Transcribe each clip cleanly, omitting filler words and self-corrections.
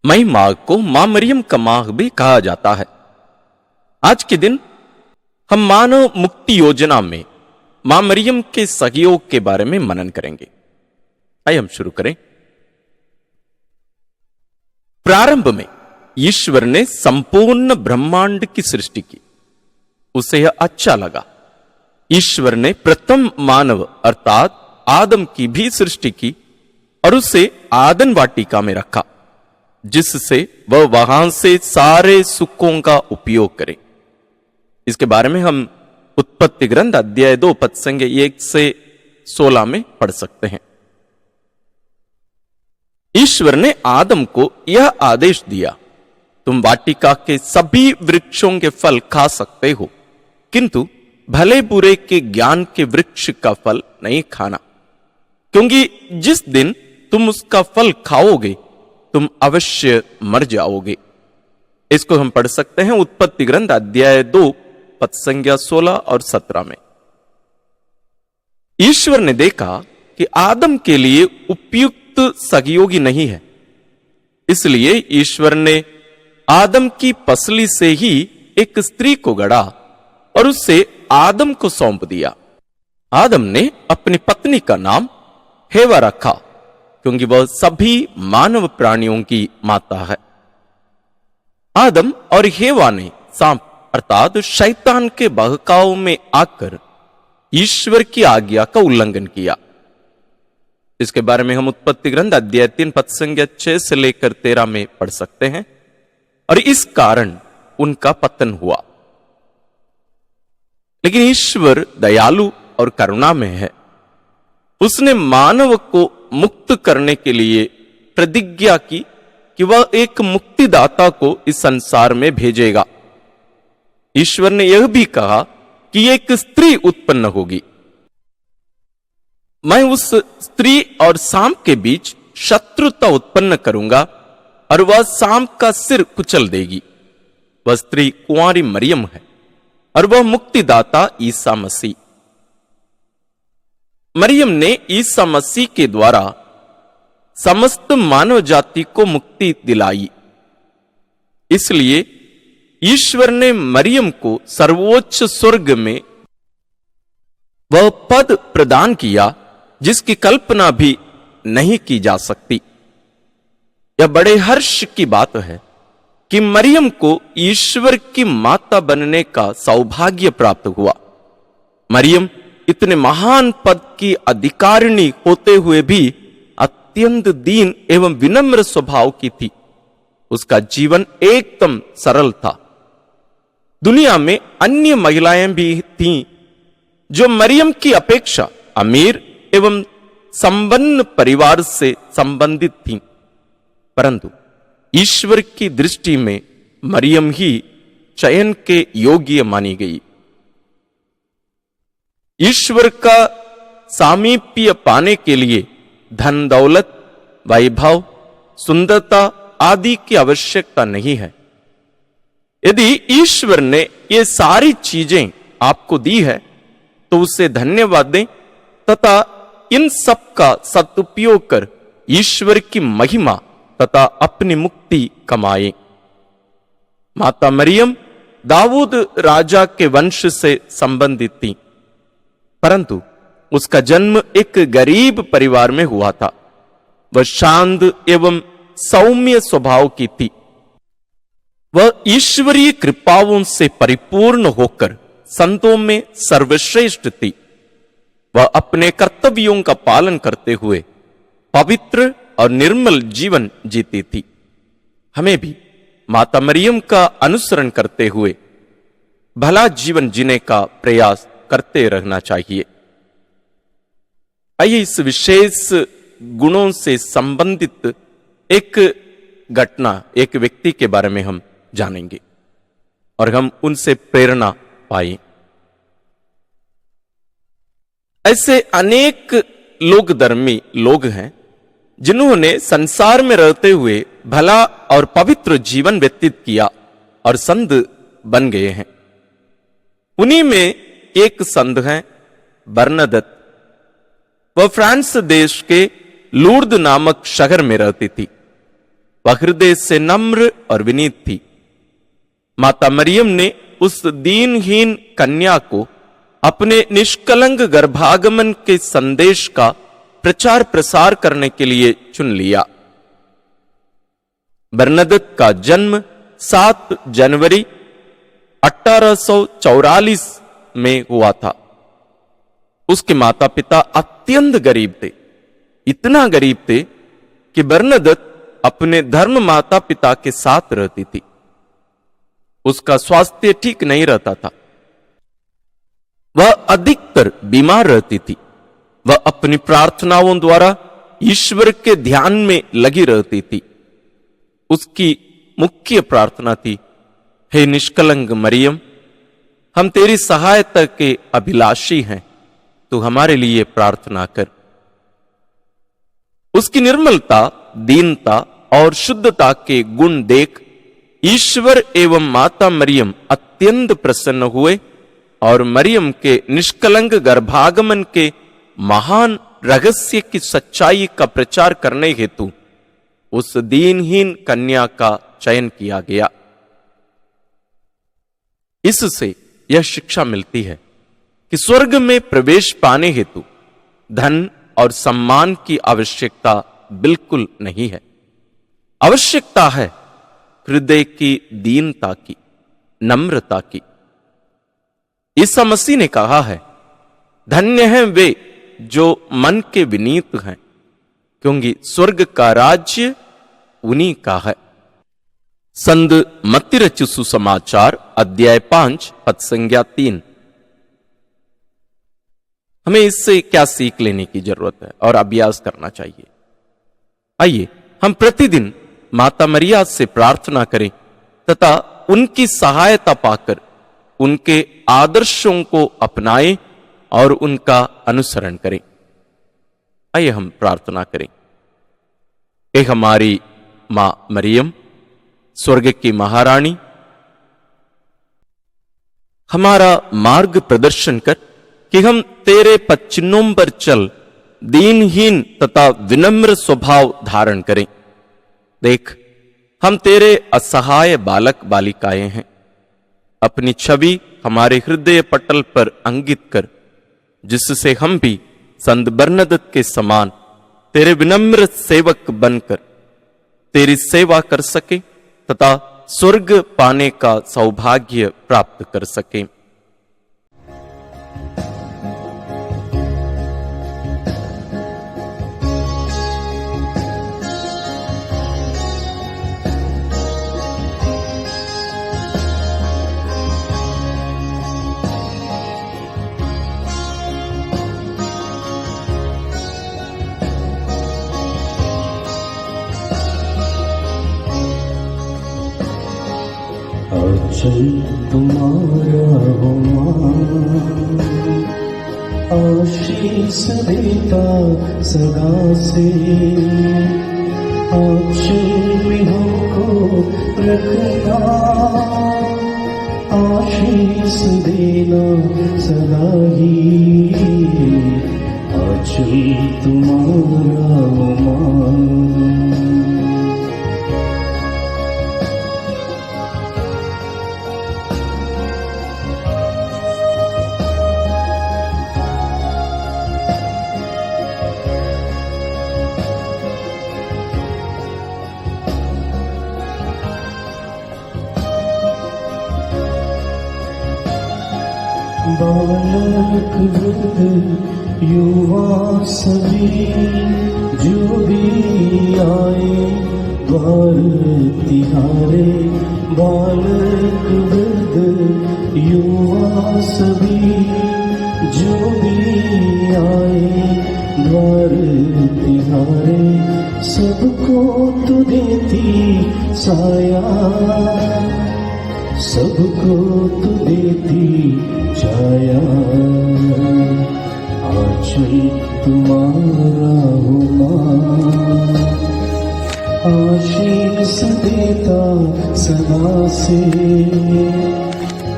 मई माह को मां मरियम का माह भी कहा जाता है। आज के दिन हम मानव मुक्ति योजना में मां मरियम के सहयोग के बारे में मनन करेंगे। आइए हम शुरू करें। प्रारंभ में ईश्वर ने संपूर्ण ब्रह्मांड की सृष्टि की, उसे यह अच्छा लगा। ईश्वर ने प्रथम मानव अर्थात आदम की भी सृष्टि की और उसे आदन वाटिका में रखा, जिससे वह वहां से सारे सुखों का उपयोग करे। इसके बारे में हम उत्पत्ति ग्रंथ अध्याय 2 पद संख्या 1 से 16 में पढ़ सकते हैं। ईश्वर ने आदम को यह आदेश दिया, तुम वाटिका के सभी वृक्षों के फल खा सकते हो, किंतु भले बुरे के ज्ञान के वृक्ष का फल नहीं खाना, क्योंकि जिस दिन तुम उसका फल खाओगे तुम अवश्य मर जाओगे। इसको हम पढ़ सकते हैं उत्पत्ति ग्रंथ अध्याय 2 पद संख्या 16 और 17 में। ईश्वर ने देखा कि आदम के लिए उपयुक्त सहयोगी नहीं है, इसलिए ईश्वर ने आदम की पसली से ही एक स्त्री को गढ़ा और उसे आदम को सौंप दिया। आदम ने अपनी पत्नी का नाम हेवा रखा, क्योंकि वह सभी मानव प्राणियों की माता है। आदम और हेवा ने सांप अर्थात शैतान के बहकाव में आकर ईश्वर की आज्ञा का उल्लंघन किया। इसके बारे में हम उत्पत्ति ग्रंथ अध्याय 3 पद संख्या 6 से लेकर 13 में पढ़ सकते हैं। और इस कारण उनका पतन हुआ। लेकिन ईश्वर दयालु और करुणामय है। उसने मानव को मुक्त करने के लिए प्रतिज्ञा की कि वह एक मुक्तिदाता को इस संसार में भेजेगा। ईश्वर ने यह भी कहा कि एक स्त्री उत्पन्न होगी। मैं उस स्त्री और सांप के बीच शत्रुता उत्पन्न करूंगा और वह सांप का सिर कुचल देगी। वह स्त्री कुंवारी मरियम है और वह मुक्तिदाता ईसा मसीह। मरियम ने ईसा मसीह के द्वारा समस्त मानव जाति को मुक्ति दिलाई। इसलिए ईश्वर ने मरियम को सर्वोच्च स्वर्ग में वह पद प्रदान किया जिसकी कल्पना भी नहीं की जा सकती। यह बड़े हर्ष की बात है कि मरियम को ईश्वर की माता बनने का सौभाग्य प्राप्त हुआ। मरियम इतने महान पद की अधिकारिणी होते हुए भी अत्यंत दीन एवं विनम्र स्वभाव की थी। उसका जीवन एकदम सरल था। दुनिया में अन्य महिलाएं भी थीं जो मरियम की अपेक्षा अमीर एवं संपन्न परिवार से संबंधित थीं, परंतु ईश्वर की दृष्टि में मरियम ही चयन के योग्य मानी गई। ईश्वर का सामीप्य पाने के लिए धन दौलत, वैभव, सुंदरता आदि की आवश्यकता नहीं है। यदि ईश्वर ने ये सारी चीजें आपको दी है तो उसे धन्यवाद दें तथा इन सब का सदुपयोग कर ईश्वर की महिमा तथा अपनी मुक्ति कमाएं। माता मरियम दाऊद राजा के वंश से संबंधित थी, परंतु उसका जन्म एक गरीब परिवार में हुआ था। वह शांत एवं सौम्य स्वभाव की थी। वह ईश्वरीय कृपाओं से परिपूर्ण होकर संतों में सर्वश्रेष्ठ थी। वह अपने कर्तव्यों का पालन करते हुए पवित्र और निर्मल जीवन जीती थी। हमें भी माता मरियम का अनुसरण करते हुए भला जीवन जीने का प्रयास करते रहना चाहिए। आइए इस विशेष गुणों से संबंधित एक घटना, एक व्यक्ति के बारे में हम जानेंगे और हम उनसे प्रेरणा पाए। ऐसे अनेक लोकधर्मी लोग हैं जिन्होंने संसार में रहते हुए भला और पवित्र जीवन व्यतीत किया और संत बन गए हैं। उन्हीं में एक संत हैं बर्नादत्त। वह फ्रांस देश के लूर्द नामक शहर में रहती थी। वह हृदय से नम्र और विनीत थी। माता मरियम ने उस दीनहीन कन्या को अपने निष्कलंक गर्भागमन के संदेश का प्रचार प्रसार करने के लिए चुन लिया। बरनदत का जन्म 7 जनवरी 1844 में हुआ था। उसके माता पिता अत्यंत गरीब थे, इतना गरीब थे कि बरनदत अपने धर्म माता पिता के साथ रहती थी। उसका स्वास्थ्य ठीक नहीं रहता था, वह अधिकतर बीमार रहती थी। वह अपनी प्रार्थनाओं द्वारा ईश्वर के ध्यान में लगी रहती थी। उसकी मुख्य प्रार्थना थी, हे निष्कलंक मरियम, हम तेरी सहायता के अभिलाषी हैं, तू हमारे लिए प्रार्थना कर। उसकी निर्मलता, दीनता और शुद्धता के गुण देख ईश्वर एवं माता मरियम अत्यंत प्रसन्न हुए और मरियम के निष्कलंक गर्भागमन के महान रहस्य की सच्चाई का प्रचार करने हेतु उस दीनहीन कन्या का चयन किया गया। इससे यह शिक्षा मिलती है कि स्वर्ग में प्रवेश पाने हेतु धन और सम्मान की आवश्यकता बिल्कुल नहीं है। आवश्यकता है हृदय की दीनता की, नम्रता की। ईसा मसीह ने कहा है, धन्य हैं वे जो मन के विनीत हैं, क्योंकि स्वर्ग का राज्य उन्हीं का है। संत मत्ती रचित सुसमाचार अध्याय 5 पद संज्ञा 3। हमें इससे क्या सीख लेने की जरूरत है और अभ्यास करना चाहिए? आइए हम प्रतिदिन माता मरिया से प्रार्थना करें तथा उनकी सहायता पाकर उनके आदर्शों को अपनाएं और उनका अनुसरण करें। आइए हम प्रार्थना करें। हे हमारी मां मरियम, स्वर्ग की महारानी, हमारा मार्ग प्रदर्शन कर कि हम तेरे पद चिन्हों पर चल दीनहीन तथा विनम्र स्वभाव धारण करें। देख, हम तेरे असहाय बालक बालिकाएं हैं। अपनी छवि हमारे हृदय पटल पर अंकित कर, जिससे हम भी संत बरनदत के समान तेरे विनम्र सेवक बनकर तेरी सेवा कर सके तथा स्वर्ग पाने का सौभाग्य प्राप्त कर सके। आंचल तुम्हारा हो मां, आशीष देता सदा से, आंचल में हमको रखना, आशीष देना सदा ही। आंचल तुम्हारा हो मां, बालक वृद्ध युवा सभी जो भी आए द्वार तिहारे। बालक वृद्ध युवा सभी जो भी आए द्वार तिहारे। सबको तू देती साया, सबको तू देती छाया। आंचल तुम्हारा हो मां, आशीष देता सदा से।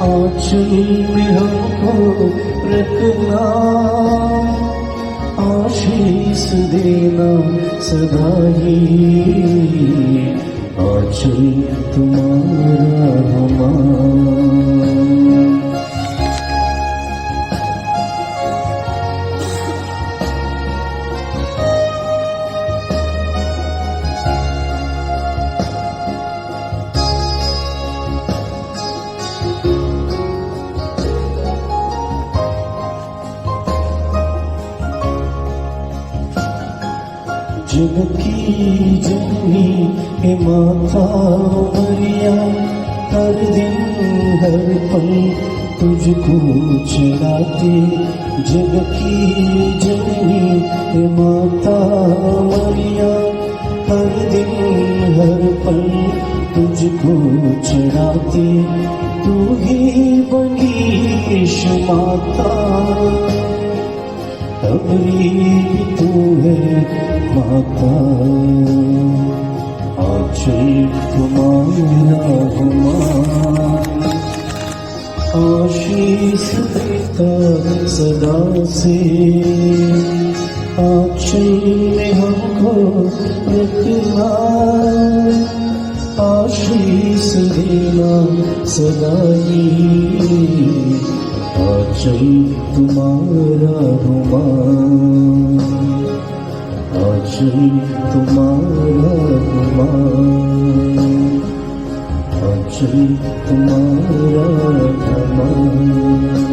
आंचल में हमको रखना, आशीष देना सदा ही। आंचल तुम्हारा हमारा। जग की जननी हे माता मरिया, हर दिन हर पल तुझको चढ़ाते। जग की जननी हे माता मरिया, हर दिन हर पल तुझको चढ़ाते। तू ही बनी ईश माता, अबरी भी तू है माता। आंचल तुम्हारा हमारा, आशीष देता सदा से। आंचल में हमको रखना, आशीष देना सदा ही। आंचल तुम्हारा हमारा, आंचल तुम्हारा हमारा, आंचल तुम्हारा हमारा।